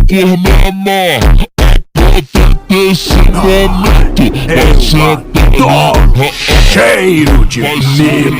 por menor. Aproveita esse momento. Você Cheiro de milho.